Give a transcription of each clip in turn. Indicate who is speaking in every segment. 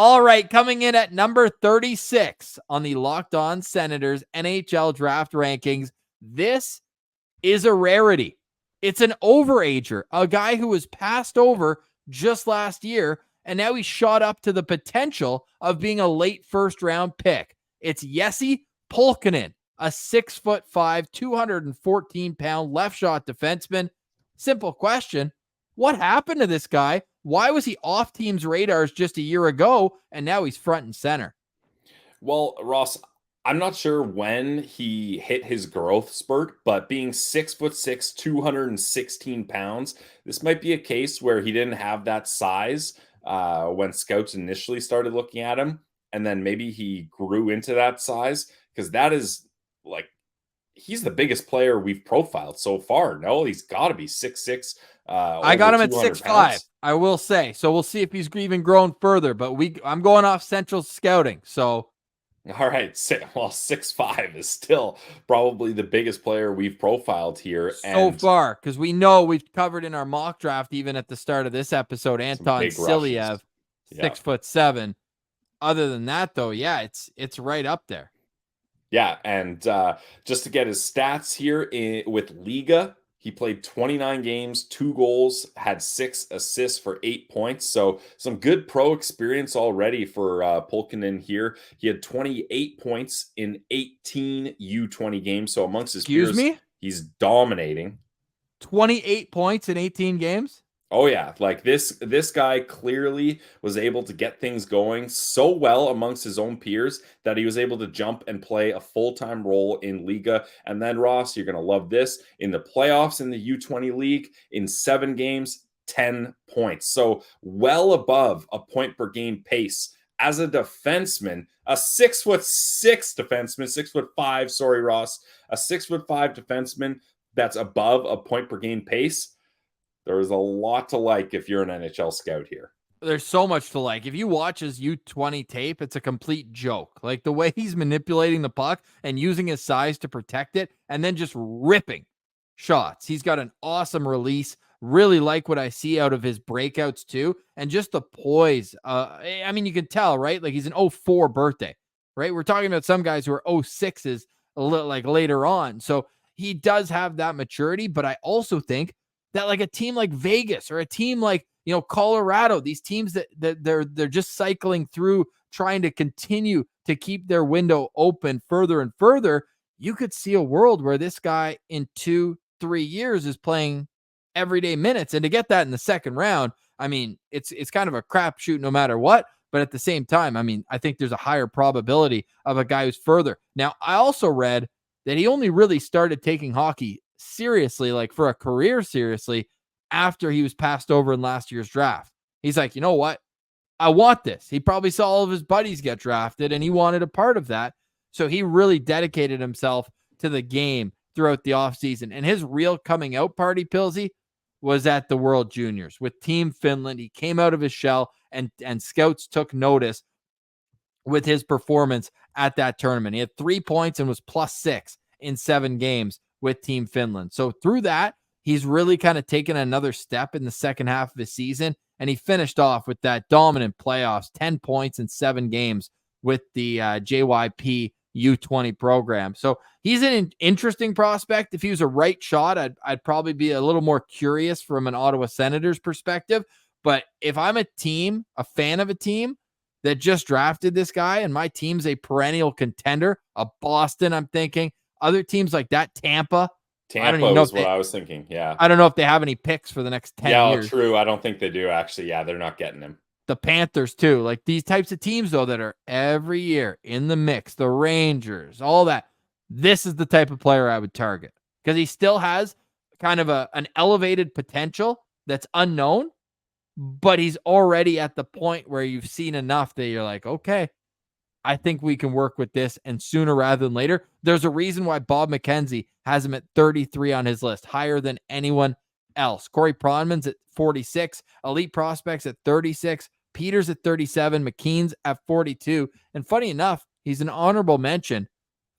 Speaker 1: All right, coming in at number 36 on the Locked On Senators NHL Draft Rankings. This is a rarity. It's an overager, a guy who was passed over just last year, and now he's shot up to the potential of being a late first-round pick. It's Jesse Pulkkinen, a 6'5", 214-pound left-shot defenseman. Simple question, what happened to this guy? Why was he off teams' radars just a year ago, and now he's front and center?
Speaker 2: Well, Ross, I'm not sure when he hit his growth spurt, but being 6'6", 216 pounds, this might be a case where he didn't have that size when scouts initially started looking at him. And then maybe he grew into that size, because that is like, he's the biggest player we've profiled so far. No, he's got to be 6'6".
Speaker 1: I got him at 6'5".
Speaker 2: Pounds.
Speaker 1: I will say. So we'll see if he's even grown further. But I'm going off Central scouting. So
Speaker 2: all right, well, 6'5" is still probably the biggest player we've profiled here
Speaker 1: so far, because we know we've covered in our mock draft, even at the start of this episode, Anton Silyev, 6'7". Other than that, though, yeah, it's right up there.
Speaker 2: Yeah, and just to get his stats here with Liga, he played 29 games, 2 goals, had 6 assists for 8 points. So some good pro experience already for Pulkkinen here. He had 28 points in 18 U20 games. So amongst his peers, he's dominating.
Speaker 1: 28 points in 18 games?
Speaker 2: Oh yeah, like this guy clearly was able to get things going so well amongst his own peers that he was able to jump and play a full-time role in Liga. And then Ross, you're going to love this, in the playoffs in the U20 league, in 7 games, 10 points. So well above a point per game pace as a defenseman, a 6'6" defenseman, 6'5", sorry, Ross, a 6'5" defenseman that's above a point per game pace. There's a lot to like if you're an NHL scout here.
Speaker 1: There's so much to like. If you watch his U20 tape, it's a complete joke. Like the way he's manipulating the puck and using his size to protect it and then just ripping shots. He's got an awesome release. Really like what I see out of his breakouts too. And just the poise. I mean, you can tell, right? Like he's an 04 birthday, right? We're talking about some guys who are 06s a little like later on. So he does have that maturity, but I also think that like a team like Vegas or a team like, Colorado, these teams that they're just cycling through, trying to continue to keep their window open further and further, you could see a world where this guy in 2-3 years is playing everyday minutes. And to get that in the second round, I mean, it's kind of a crapshoot no matter what. But at the same time, I mean, I think there's a higher probability of a guy who's further. Now, I also read that he only really started taking hockey seriously, like for a career seriously, after he was passed over in last year's draft. He's like, you know what? I want this. He probably saw all of his buddies get drafted and he wanted a part of that. So he really dedicated himself to the game throughout the offseason. And his real coming out party, Pilsy, was at the World Juniors with Team Finland. He came out of his shell and scouts took notice with his performance at that tournament. He had 3 points and was +6 in 7 games with Team Finland. So through that, he's really kind of taken another step in the second half of his season, and he finished off with that dominant playoffs, 10 points in 7 games with the JYP U20 program. So he's an interesting prospect. If he was a right shot, I'd probably be a little more curious from an Ottawa Senators perspective. But if I'm a team, a fan of a team that just drafted this guy, and my team's a perennial contender, a Boston, I'm thinking, other teams like that, Tampa
Speaker 2: was what I was thinking. Yeah.
Speaker 1: I don't know if they have any picks for the next 10 years.
Speaker 2: Yeah, true. I don't think they do, actually. Yeah, they're not getting him.
Speaker 1: The Panthers, too. Like these types of teams, though, that are every year in the mix, the Rangers, all that. This is the type of player I would target because he still has kind of an elevated potential that's unknown, but he's already at the point where you've seen enough that you're like, okay, I think we can work with this, and sooner rather than later. There's a reason why Bob McKenzie has him at 33 on his list, higher than anyone else. Corey Pronman's at 46, Elite Prospects at 36, Peters at 37, McKean's at 42. And funny enough, he's an honorable mention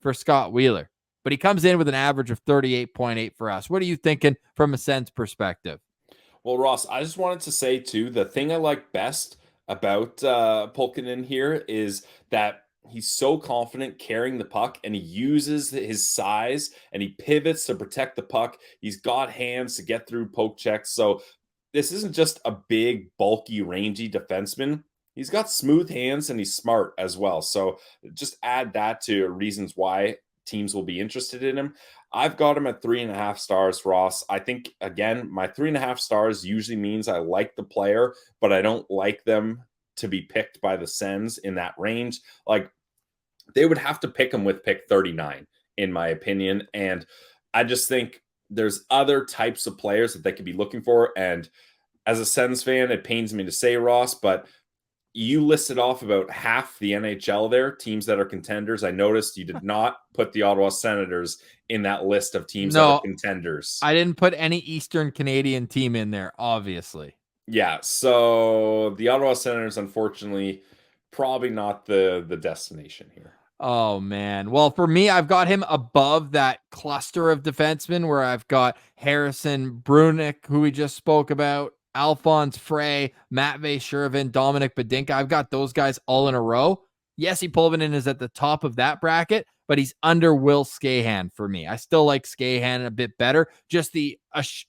Speaker 1: for Scott Wheeler, but he comes in with an average of 38.8 for us. What are you thinking from a Sens perspective?
Speaker 2: Well, Ross, I just wanted to say, too, the thing I like best about Pulkkinen here is that he's so confident carrying the puck, and he uses his size and he pivots to protect the puck. He's got hands to get through poke checks. So this isn't just a big, bulky, rangy defenseman. He's got smooth hands and he's smart as well. So just add that to reasons why teams will be interested in him. I've got him at 3.5 stars, Ross. I think, again, my 3.5 stars usually means I like the player, but I don't like them to be picked by the Sens in that range. Like, they would have to pick him with pick 39, in my opinion. And I just think there's other types of players that they could be looking for. And as a Sens fan, it pains me to say, Ross, but you listed off about half the NHL there, teams that are contenders. I noticed you did not put the Ottawa Senators in that list of teams that are contenders.
Speaker 1: I didn't put any Eastern Canadian team in there, obviously.
Speaker 2: Yeah, so the Ottawa Senators, unfortunately, probably not the destination here.
Speaker 1: Oh, man. Well, for me, I've got him above that cluster of defensemen where I've got Harrison Brunick, who we just spoke about, Alphonse Frey, Matvei Shervin, Dominic Badinka. I've got those guys all in a row. Jesse Pulkkinen is at the top of that bracket, but he's under Will Skahan for me. I still like Skahan a bit better. Just the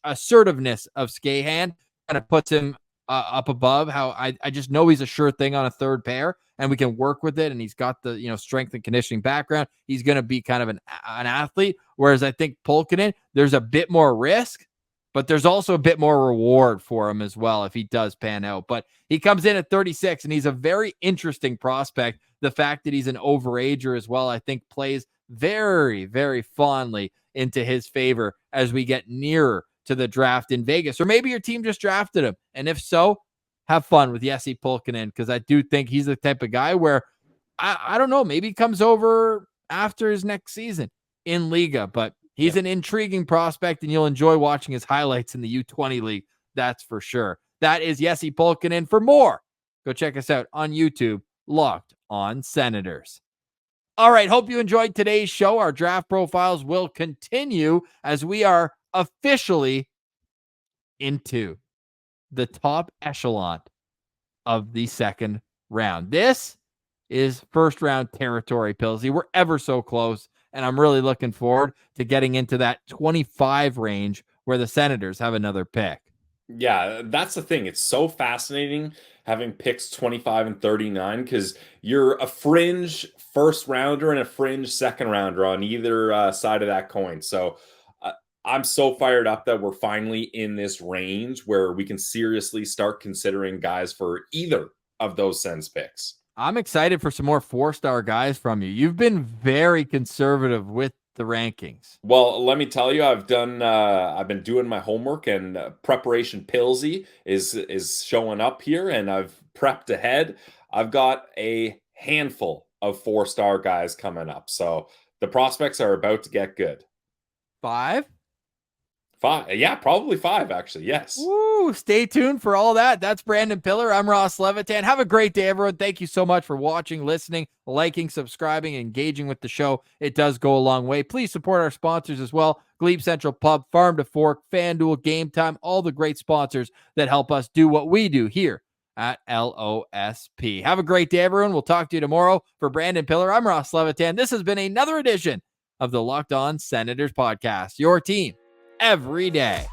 Speaker 1: assertiveness of Skahan kind of puts him up above. How I just know he's a sure thing on a third pair, and we can work with it. And he's got the strength and conditioning background. He's going to be kind of an athlete. Whereas I think Pulkkinen, there's a bit more risk, but there's also a bit more reward for him as well if he does pan out. But he comes in at 36, and he's a very interesting prospect. The fact that he's an overager as well, I think, plays very, very fondly into his favor as we get nearer to the draft in Vegas. Or maybe your team just drafted him. And if so, have fun with Jesse Pulkkinen, because I do think he's the type of guy where, I don't know, maybe he comes over after his next season in Liga, but he's an intriguing prospect, and you'll enjoy watching his highlights in the U20 League. That's for sure. That is Jesse Pulkkinen. For more, go check us out on YouTube, Locked On Senators. All right, hope you enjoyed today's show. Our draft profiles will continue as we are officially into the top echelon of the second round. This is first round territory, Pilsy. We're ever so close, and I'm really looking forward to getting into that 25 range where the Senators have another pick.
Speaker 2: Yeah, that's the thing. It's so fascinating having picks 25 and 39 because you're a fringe first rounder and a fringe second rounder on either side of that coin. So I'm so fired up that we're finally in this range where we can seriously start considering guys for either of those Sens picks.
Speaker 1: I'm excited for some more 4-star guys from you. You've been very conservative with the rankings.
Speaker 2: Well, let me tell you, I've been doing my homework, and preparation Pilsy is showing up here, and I've prepped ahead. I've got a handful of 4-star guys coming up, so the prospects are about to get good.
Speaker 1: 5?
Speaker 2: 5, yeah, probably 5 actually. Yes.
Speaker 1: Woo! Stay tuned for all that. That's Brandon Pillar. I'm Ross Levitan. Have a great day, everyone. Thank you so much for watching, listening, liking, subscribing, engaging with the show. It does go a long way. Please support our sponsors as well: Glebe Central Pub, Farm to Fork, FanDuel, Game Time, all the great sponsors that help us do what we do here at LOSP. Have a great day, everyone. We'll talk to you tomorrow. For Brandon Pillar, I'm Ross Levitan. This has been another edition of the Locked On Senators podcast, your team every day.